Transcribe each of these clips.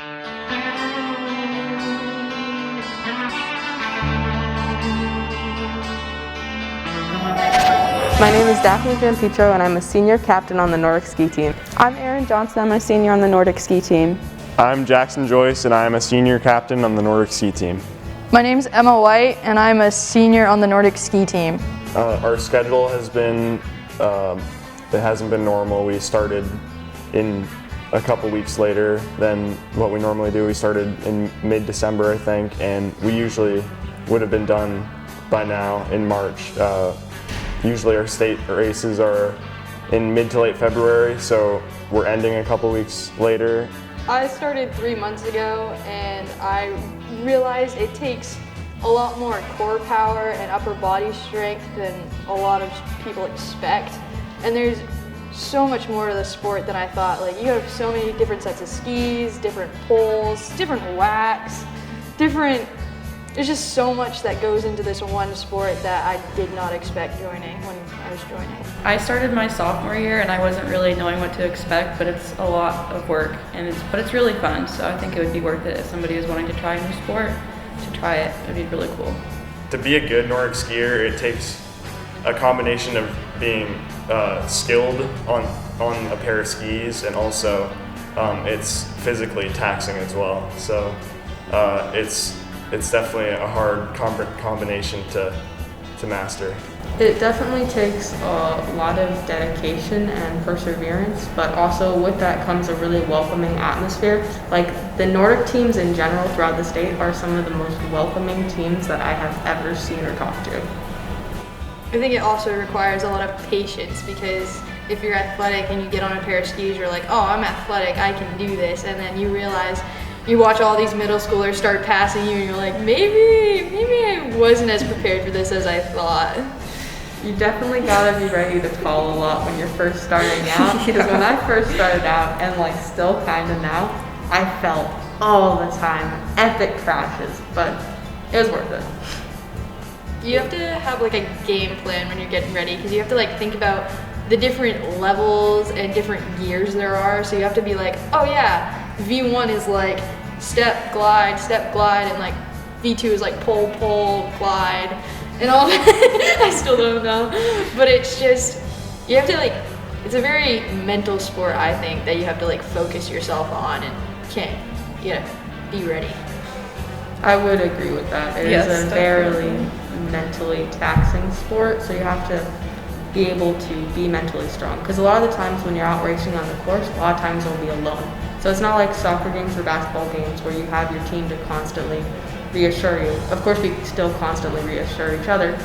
My name is Daphne Giampietroê and I'm a senior captain on the Nordic ski team. I'm Erin Johnson, I'm a senior on the Nordic ski team. I'm Joyce and I'm a senior captain on the Nordic ski team. My name's Emma White and I'm a senior on the Nordic ski team. Our schedule has been, it hasn't been normal. We started in a couple weeks later than what we normally do. We started in mid-December, I think, and we usually would have been done by now in March. Usually our state races are in mid to late February, so we're ending a couple weeks later. I started 3 months ago and I realized it takes a lot more core power and upper body strength than a lot of people expect. And there's so much more to the sport than I thought. Like, you have so many different sets of skis, different poles, different whacks, there's just so much that goes into this one sport that I did not expect joining when I was joining. I started my sophomore year and I wasn't really knowing what to expect, but it's a lot of work but it's really fun. So I think it would be worth it if somebody is wanting to try a new sport to try it. It'd be really cool. To be a good Nordic skier, it takes a combination of being skilled on a pair of skis, and also it's physically taxing as well. So it's definitely a hard combination to master. It definitely takes a lot of dedication and perseverance, but also with that comes a really welcoming atmosphere. Like, the Nordic teams in general throughout the state are some of the most welcoming teams that I have ever seen or talked to. I think it also requires a lot of patience, because if you're athletic and you get on a pair of skis, you're like, oh, I'm athletic, I can do this, and then you realize you watch all these middle schoolers start passing you and you're like, maybe I wasn't as prepared for this as I thought. You definitely gotta be ready to fall a lot when you're first starting out, because when I first started out, and like still kinda now, I felt all the time epic crashes, but it was worth it. You have to have like a game plan when you're getting ready, because you have to like think about the different levels and different gears there are. So you have to be like, oh yeah, V1 is like step, glide, and like V2 is like pole, glide, and all that. I still don't know, but it's just, you have to like, it's a very mental sport, I think, that you have to like focus yourself on and be ready. I would agree with that. It is a very mentally taxing sport, so you have to be able to be mentally strong, because a lot of the times when you're out racing on the course, a lot of times you'll be alone. So it's not like soccer games or basketball games where you have your team to constantly reassure you. Of course, we still constantly reassure each other,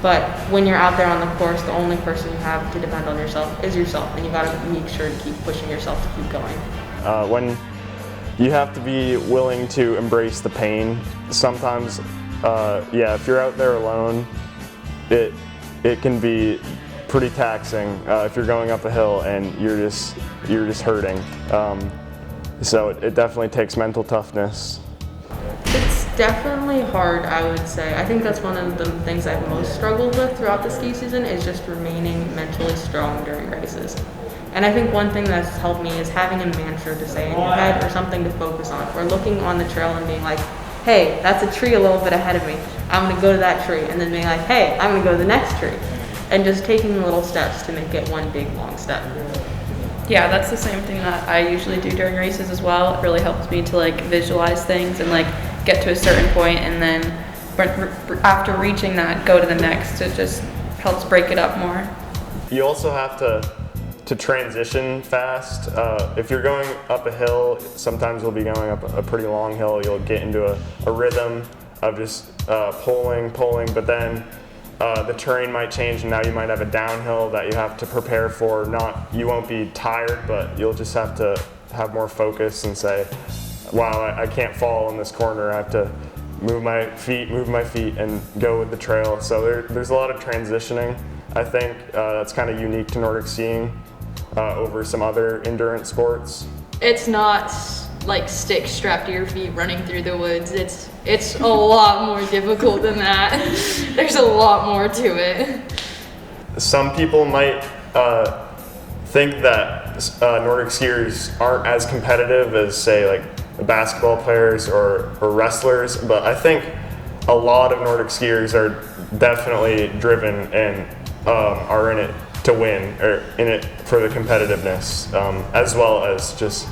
but when you're out there on the course, the only person you have to depend on yourself is yourself, and you gotta make sure to keep pushing yourself to keep going. When you have to be willing to embrace the pain, sometimes, if you're out there alone, it can be pretty taxing if you're going up a hill and you're just hurting. So it definitely takes mental toughness. It's definitely hard, I would say. I think that's one of the things I've most struggled with throughout the ski season, is just remaining mentally strong during races. And I think one thing that's helped me is having a mantra to say in your head, or something to focus on, or looking on the trail and being like, hey, that's a tree a little bit ahead of me, I'm gonna go to that tree, and then being like, hey, I'm gonna go to the next tree. And just taking little steps to make it one big long step. Yeah, that's the same thing that I usually do during races as well. It really helps me to like visualize things and like get to a certain point, and then after reaching that, go to the next. It just helps break it up more. You also have to transition fast. If you're going up a hill, sometimes you'll be going up a pretty long hill. You'll get into a rhythm of just pulling, but then the terrain might change, and now you might have a downhill that you have to prepare for. You won't be tired, but you'll just have to have more focus and say, wow, I can't fall in this corner. I have to move my feet, and go with the trail. So there's a lot of transitioning. I think that's kind of unique to Nordic skiing over some other endurance sports. It's not like sticks strapped to your feet running through the woods. It's a lot more difficult than that. There's a lot more to it. Some people might think that Nordic skiers aren't as competitive as, say, like basketball players or wrestlers, but I think a lot of Nordic skiers are definitely driven and are in it to win, or in it for the competitiveness, as well as just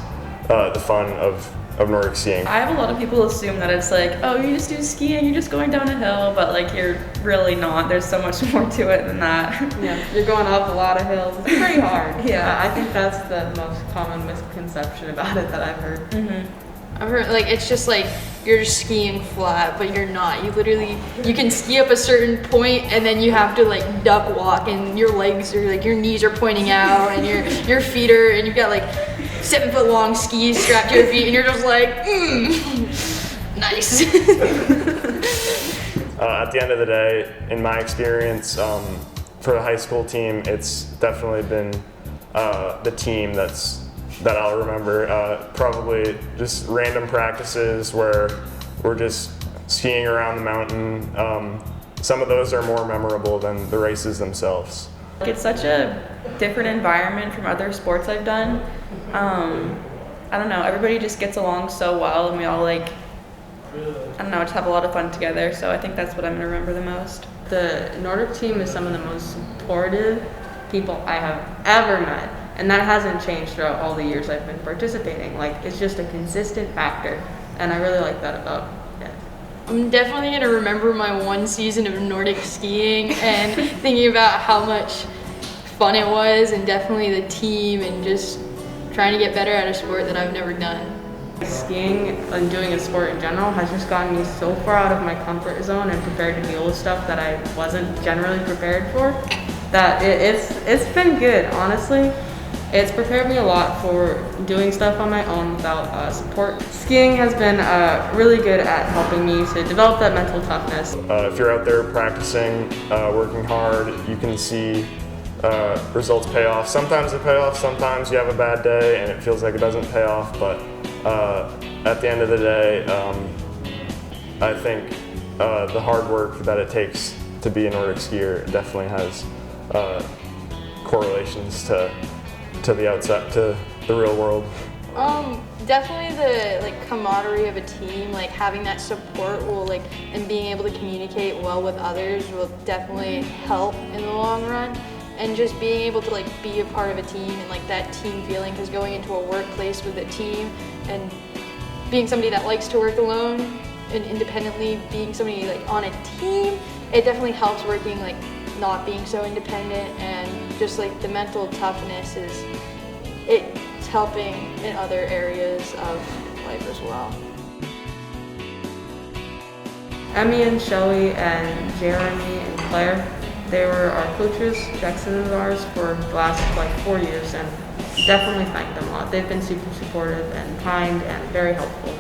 the fun of Nordic skiing. I have a lot of people assume that it's like, oh, you just do skiing, you're just going down a hill, but like you're really not. There's so much more to it than that. Yeah, you're going up a lot of hills. It's pretty hard. Yeah. I think that's the most common misconception about it that I've heard. I've heard like it's just like you're just skiing flat, but you're not. You can ski up a certain point and then you have to like duck walk, and your legs are like, your knees are pointing out, and your feet are, and you've got like 7-foot long skis strapped to your feet, and you're just like, nice. At the end of the day, in my experience, for the high school team, it's definitely been the team that I'll remember. Probably just random practices where we're just skiing around the mountain. Some of those are more memorable than the races themselves. It's such a different environment from other sports I've done. I don't know, everybody just gets along so well, and we all like, I don't know, just have a lot of fun together, so I think that's what I'm gonna remember the most. The Nordic team is some of the most supportive people I have ever met, and that hasn't changed throughout all the years I've been participating. Like, it's just a consistent factor, and I really like that about it. I'm definitely gonna remember my one season of Nordic skiing and thinking about how much fun it was, and definitely the team, and just trying to get better at a sport that I've never done. Skiing and doing a sport in general has just gotten me so far out of my comfort zone and prepared to deal with stuff that I wasn't generally prepared for, that it's been good, honestly. It's prepared me a lot for doing stuff on my own without support. Skiing has been really good at helping me to develop that mental toughness. If you're out there practicing, working hard, you can see results pay off. Sometimes they pay off, sometimes you have a bad day and it feels like it doesn't pay off, but at the end of the day, I think the hard work that it takes to be a Nordic skier definitely has correlations to the outside, to the real world. Definitely the like camaraderie of a team, like having that support will like, and being able to communicate well with others will definitely help in the long run. And just being able to like be a part of a team and like that team feeling, because going into a workplace with a team and being somebody that likes to work alone and independently, being somebody like on a team, it definitely helps working like not being so independent, and just like the mental toughness it's helping in other areas of life as well. Emmy and Shelly and Jeremy and Claire, they were our coaches, Jackson and ours, for the last like 4 years, and definitely thank them a lot. They've been super supportive and kind and very helpful.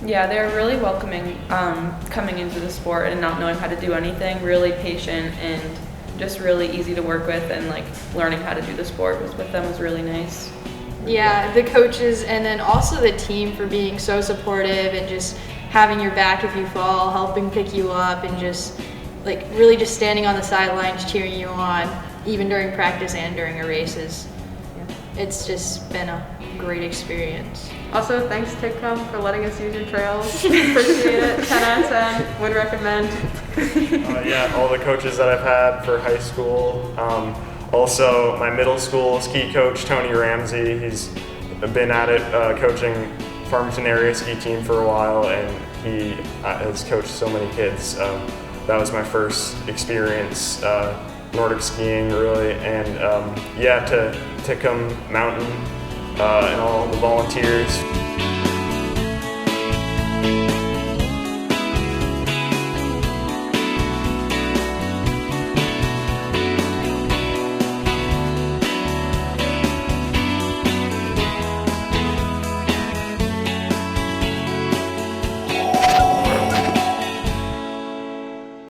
Yeah, they're really welcoming coming into the sport and not knowing how to do anything, really patient and just really easy to work with, and like learning how to do the sport with them was really nice. Yeah, the coaches and then also the team for being so supportive and just having your back if you fall, helping pick you up, and just like really just standing on the sidelines cheering you on, even during practice and during our races. It's just been a great experience. Also, thanks TICCOM for letting us use your trails. Appreciate it. 10 out of 10. Would recommend. Yeah, all the coaches that I've had for high school. Also, my middle school ski coach, Tony Ramsey. He's been at it coaching Farmington area ski team for a while, and he has coached so many kids. That was my first experience Nordic skiing, really, and yeah, to TICCOM Mountain and all the volunteers.